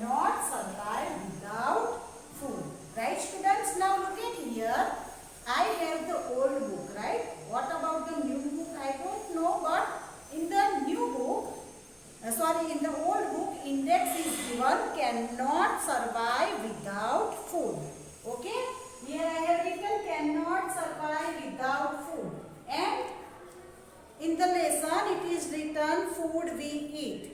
cannot survive without food. Right, students? Now look at here. I have the old book, right? What about the new book? I don't know, but in the new book, in the old book, index is given cannot survive without food. Okay? Here I have written cannot survive without food. And in the lesson, it is written food we eat.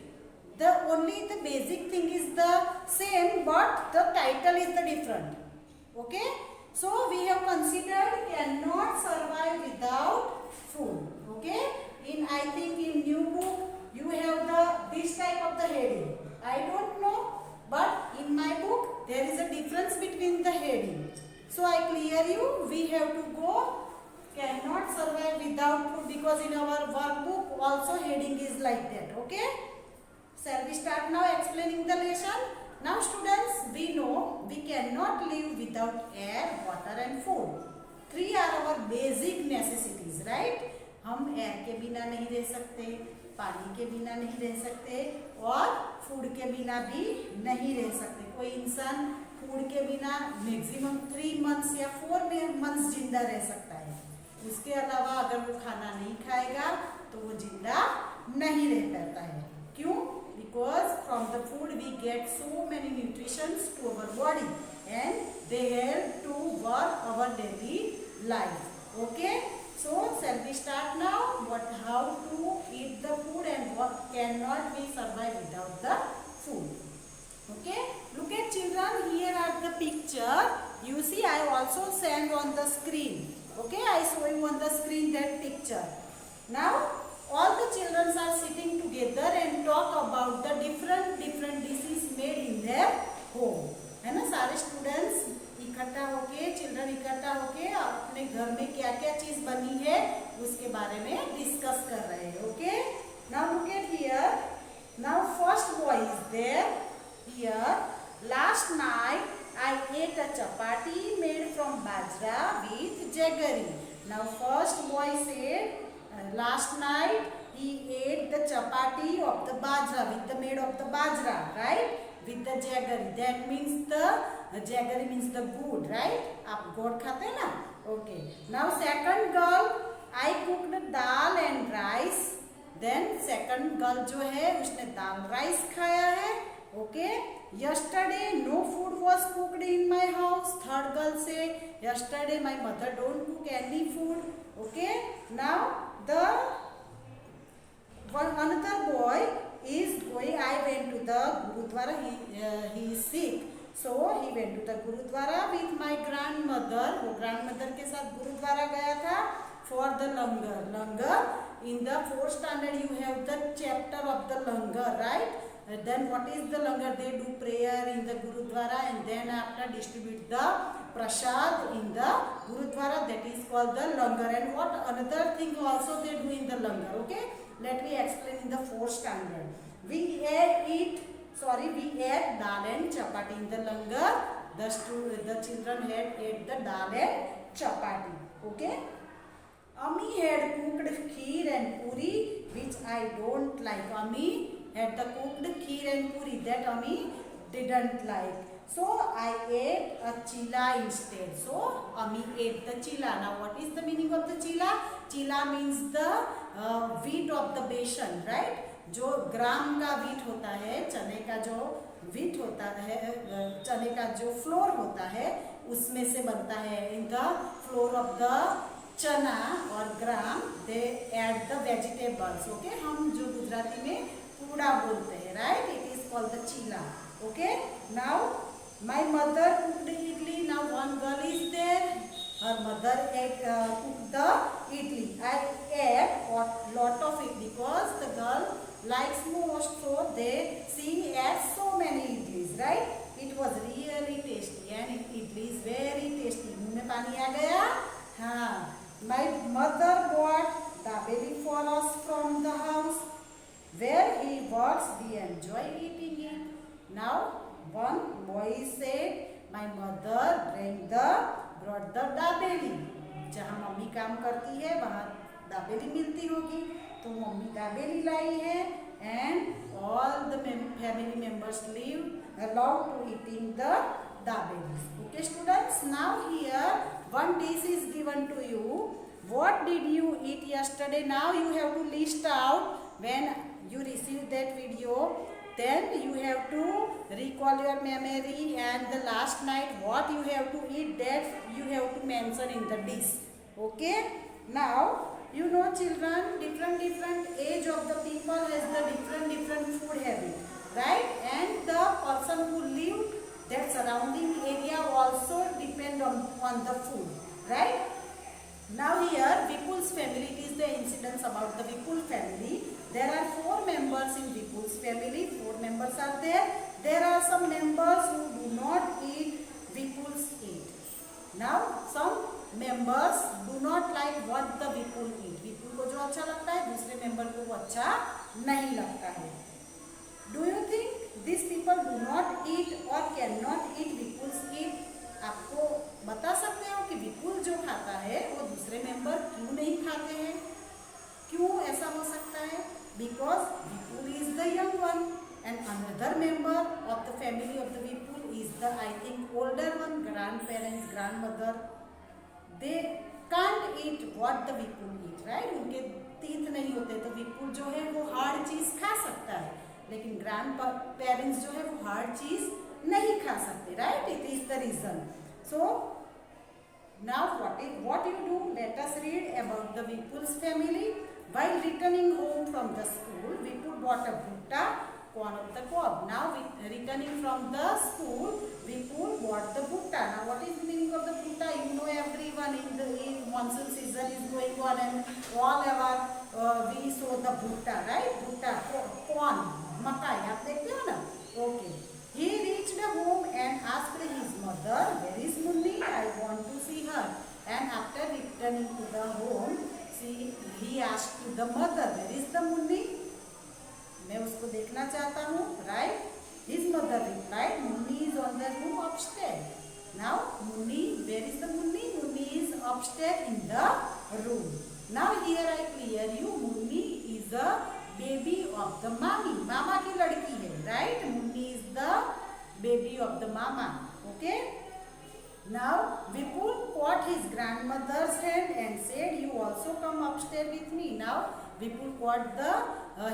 The basic thing is the same, but the title is the different. Okay? So we have considered cannot survive without food. Okay? I think in new book you have this type of the heading. I don't know, but in my book there is a difference between the heading. So I clear you. We have to go cannot survive without food, because in our workbook also heading is like that. Okay? Shall we start now explaining the lesson? Now students, we know we cannot live without air, water and food. Three are our basic necessities, right? हम air के बिना नहीं रह सकते, पानी के बिना नहीं रह सकते और फूड के बिना भी नहीं रह सकते. कोई इंसान फूड के बिना मैक्सिमम 3 months या 4 months जिंदा रह सकता है. उसके अलावा अगर वो खाना नहीं खाएगा तो वो जिंदा नहीं रह पाता है. क्यों? Because from the food we get so many nutritions to our body and they help to work our daily life. Okay? So shall we start now? How to eat the food and what cannot we survive without the food? Okay? Look at children. Here are the picture. You see, I also send on the screen. Okay? I show you on the screen that picture. Now all the children are sitting together and talk about the different dishes made in their home. है ना? सारे students इकट्ठा होके, children इकट्ठा होके अपने घर में क्या क्या चीज बनी है उसके बारे में डिस्कस कर रहे हैं. Okay? Now look at here. Now first boy is there. Here last night I ate a chapati made from bajra with jaggery. Now first boy said last night he ate the chapati of the bajra made of the bajra, right? With the jaggery. That means the jaggery means the good, right? आप गोड खाते हैं ना? Okay. Now second girl, I cooked dal and rice. Then second girl जो है उसने दाल rice खाया है. Okay. Yesterday no food was cooked in my house. Third girl say yesterday my mother don't cook any food. Okay. Now another boy is going. I went to the Gurudwara. He is sick, so he went to the Gurudwara with my grandmother. वो grandmother के साथ गुरुद्वारा गया था for the langar. Langar in the 4th standard you have the chapter of the langar, right? Then what is the langar? They do prayer in the Gurudwara and then after distribute the prasad in the Gurudwara. That is called the langar. And what another thing also they do in the langar? Okay, let me explain in the 4th standard. We ate dal and chapati in the langar. The children had ate the dal and chapati. Okay. Ami had cooked kheer and puri, which I don't like. Ami had the cooked kheer and puri that Ami didn't like. So I ate a chila instead. So Ami ate the chila. Now what is the meaning of the chila? Chila means the wheat of the besan, right? जो ग्राम का wheat होता है, चने का जो wheat होता है, चने का जो फ्लोर होता है उसमें से बनता है. In the flour of the chana और gram they add the vegetables. Okay? हम जो गुजराती में पूड़ा बोलते हैं, right? It is called the cheela. Okay? Now my mother cooked idli. Now one girl is there. Her mother cooked the idli. I ate a lot of it because the girl likes most, so she ate so many idlis, right? It was really tasty and idli is very tasty. मुंह में पानी आ गया? हाँ. My mother bought dabeli for us from the house where he works. We enjoy eating it. Now one boy said, my mother brought the dabeli. जहाँ mummy काम करती है वहाँ दाबेली मिलती होगी, तो मम्मी दाबेली लाई है. And all the family members live allowed to eating the dabelis. Okay students, now here one dish is given to you. What did you eat yesterday? Now you have to list out when you receive that video. Then you have to recall your memory, and the last night what you have to eat, that you have to mention in the dish. Okay, now you know children, different age of the people has the different food habit, right? And the person who live that surrounding area also depend on the food, right? Now here Vipul's family, it is the incidents about the Vipul family. There are 4 members in Vipul's family. 4 members are there. There are some members who do not eat Vipul's eat. Now some members do not like what the Vipul eat. Vipul को जो अच्छा लगता है दूसरे member को वो अच्छा नहीं लगता है. Do you think these people do not eat or cannot eat Vipul's eat? आपको बता सकते हो कि विपुल जो खाता है वो दूसरे मेंबर क्यों नहीं खाते हैं? क्यों ऐसा हो सकता है? Because Vipul is the young one and another member of the family of the Vipul is the, I think, older one, grandparents, grandmother. They can't eat what the Vipul eat, right? उनके तीत नहीं होते, तो विपुल जो है वो hard चीज खा सकता है, लेकिन ग्रैंड पेरेंट्स जो है वो हार्ड चीज नहीं खा सकते, right? It is the reason. So now what you do? Let us read about the Vipul's family. While returning home from the school, Vipul bought a bhutta, corn of the cob. Now returning from the school, Vipul bought the bhutta. Now what is the meaning of the bhutta? You know everyone, in the monsoon season is going on and all our we saw the bhutta, right? Bhutta, corn, makai. आप देखते हो ना? Okay. He reached home and asked his mother, "Where is Munni? I want to see her." And after returning to the home, he asked to the mother, "Where is the Munni? मैं उसको देखना चाहता हूँ." Right? His mother replied, "Munni is on the room upstairs." Now Munni, where is the Munni? Munni is upstairs in the room. Now here I clear you. Munni is a baby of the mami. मामा की लड़की है, right? Munni is the baby of the mama. Okay. Now Vipul caught his grandmother's hand and said, "You also come upstairs with me." Now Vipul caught the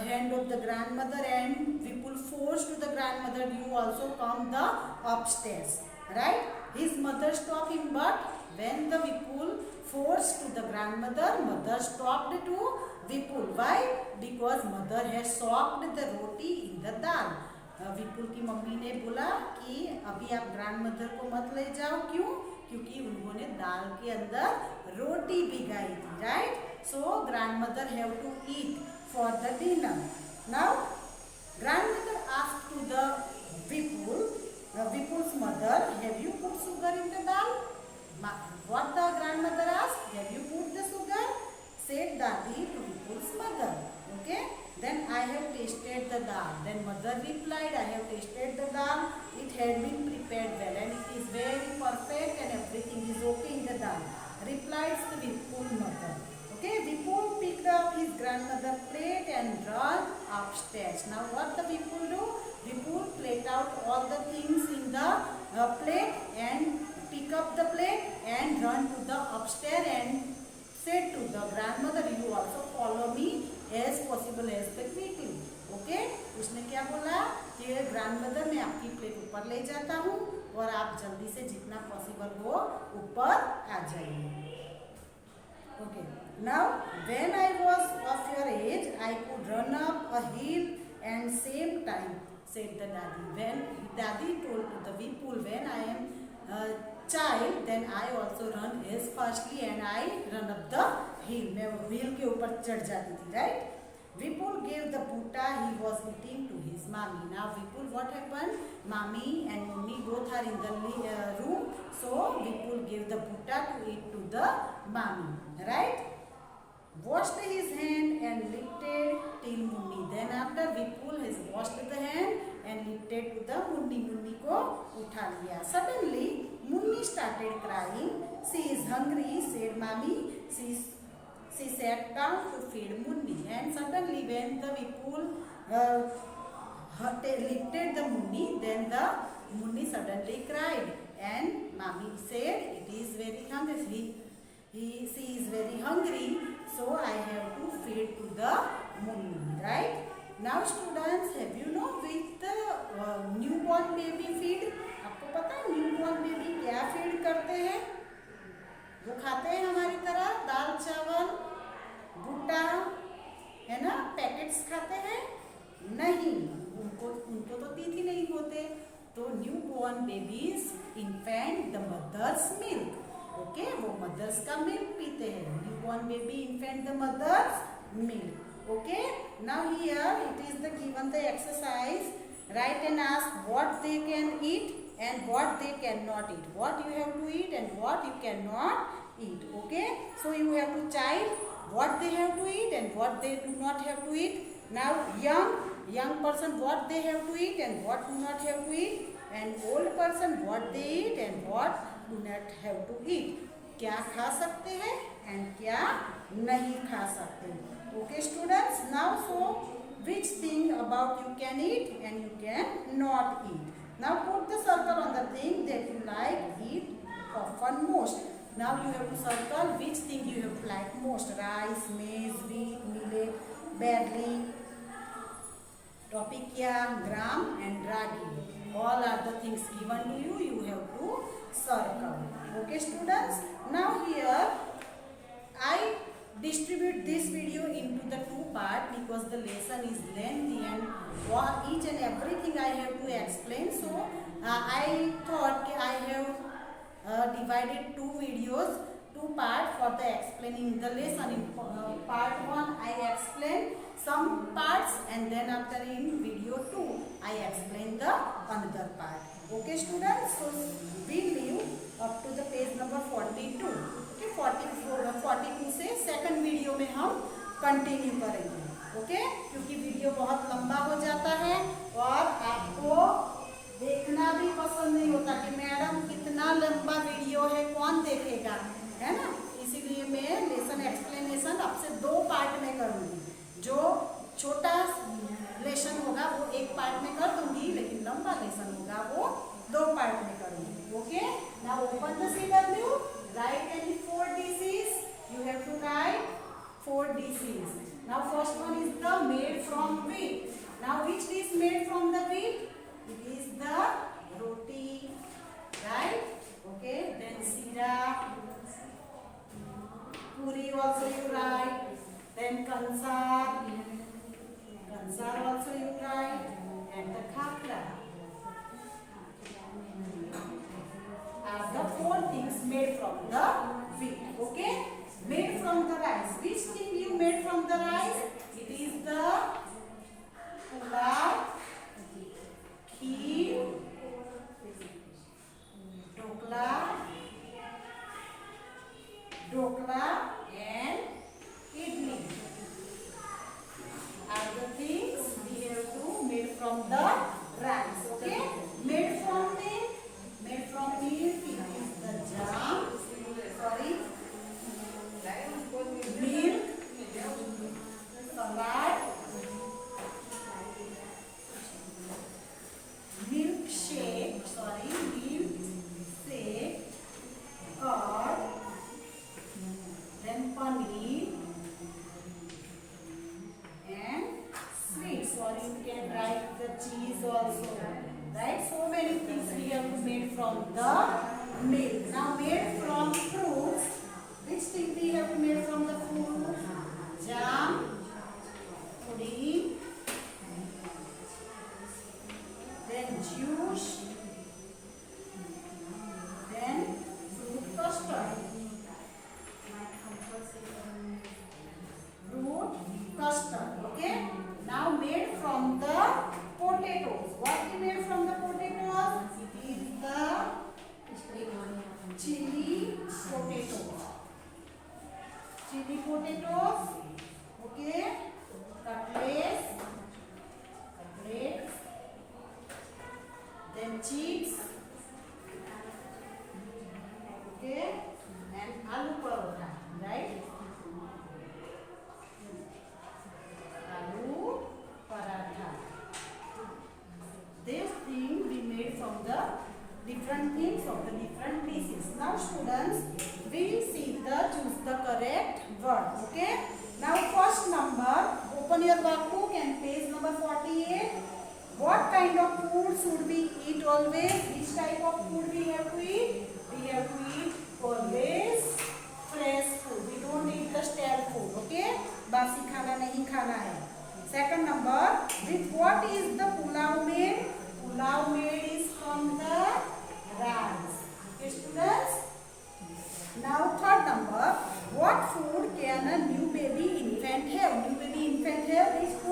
hand of the grandmother and Vipul forced to the grandmother, "You also come the upstairs." Right? His mother stopped him, but when the Vipul forced to the grandmother, mother stopped to Vipul. Why? Because mother has soaked the roti in the dal. विपुल की mummy ने बोला कि अभी आप grandmother को मत ले जाओ. क्यों? क्योंकि उन्होंने दाल के अंदर रोटी भिगाई थी, right? So grandmother have to eat for the dinner. Now grandmother asked to the Vipul's mother, "Have you put sugar in the dal?" What the grandmother asked? "Have you put the sugar?" Said Dadi to Vipul's mother. Okay. Then, "I have tasted the dal." Then mother replied, "I have tasted the dal. It had been prepared well and it is very perfect and everything is okay in the dal." Replies the Vipul mother. Okay, Vipul picked up his grandmother's plate and ran upstairs. Now what the Vipul do? Vipul plate out all the things in the plate and pick up the plate and run to the upstairs and said to the grandmother, "You also follow me as possible as the quickly." Okay? उसने क्या बोला कि grandmother मैं आपकी plate ऊपर ले जाता हूँ और आप जल्दी से जितना पॉसिबल हो ऊपर आ जाइए. Okay. Now when I was of your age, I could run up a hill and same time, said the daddy. When daddy told to the Vipul, "When I am child, then I also run as fastly and I run up the hill." मैं hill के ऊपर चढ़ जाती थी, right? Vipul gave the bhutta he was eating to his mommy. Now Vipul, what happened? Mommy and Munni both are in the room, so Vipul gave the bhutta to eat to the mommy, right? Washed his hand and lifted till Munni. Then after Vipul has washed the hand and lifted to the Munni. Munni को उठा लिया. Suddenly Munni started crying. "She is hungry," said mommy. She sat down to feed Munni. And suddenly when the Vipul lifted the Munni, then the Munni suddenly cried, and Mami said, "It is very hungry. She is very hungry, so I have to feed to the Munni." Right? Now students, have you know with the newborn baby feed? आपको पता है newborn baby क्या feed करते हैं? वो खाते हैं हमारी तरह दाल चावल भुट्टा, है ना, पैकेट्स खाते हैं? नहीं, उनको तो टीथ ही नहीं होते। तो new born babies infant the mother's milk, okay, वो मदर्स का मिल्क पीते हैं। New born baby infant the mother's milk, okay. Now here it is the given the exercise, write and ask what they can eat and what they cannot eat, what you have to eat and what you cannot eat, okay. So you have to type what they have to eat and what they do not have to eat. Now young person what they have to eat and what do not have to eat, and old person what they eat and what do not have to eat, क्या खा सकते हैं and क्या नहीं खा सकते। Okay students, now so which thing about you can eat and you can not eat. Now put the circle on the thing that you like eat often most. Now you have to circle which thing you have like most. Rice, maize, wheat, millet, barley, topikia, gram and ragi. All are the things given to you. You have to circle. Okay students. Now here I distribute this video into the two parts because the lesson is lengthy and for each and everything I have to explain. So I thought I have divided two videos, two parts for the explaining the lesson. In part 1 I explain some parts and then after in video 2 I explain the another part. Okay students, so we leave up to the page number 42. 42 से second video में हम continue करेंगे, okay, क्योंकि video बहुत लंबा हो जाता है और आपको देखना भी पसंद नहीं होता कि मैडम कितना लंबा वीडियो है, कौन देखेगा, है ना। इसीलिए मैं लेसन एक्सप्लेनेशन अब से 2 पार्ट में करूँगी। जो छोटा लेसन होगा वो एक पार्ट में कर दूंगी, लेकिन लंबा लेसन होगा वो 2 पार्ट में करूँगी, okay. Now open the CW. Write any 4 diseases. You have to write 4 diseases. Now first one is the made from wheat. Now which is made from the wheat? It is the roti, right? Okay. Then sira, puri also you write. Then kansar also you write, and the khapra. Are the 4 things made from the wheat, okay. Made from the rice. Which thing you made from the rice? It is the pulao, kheer, dokla and idli are the things we have to made from the rice, okay. Made from milk, it is the jam, milk, salad, milkshake, curd, then paneer and sweets, or you can write the cheese also, right? So many things we have to make from the milk. Now made from fruits, which thing we have to make from the fruit? Jam, pudding, then juice, then fruit custard. Fruit custard, okay. Now made from the potatoes. What we made from the potatoes? It is the chili from the different things of the different places. Now students, we'll see choose the correct word. Okay. Now first number, open your workbook and page number 48. What kind of food should we eat always? Which type of food we have to eat? We have to eat always fresh food. We don't eat the stale food. Okay. बासी खाना नहीं खाना है. Second number, with what is the pulao made? Pulao made is from the rice. Okay, students. Now third number, what food can a new baby infant have? New baby infant have which food?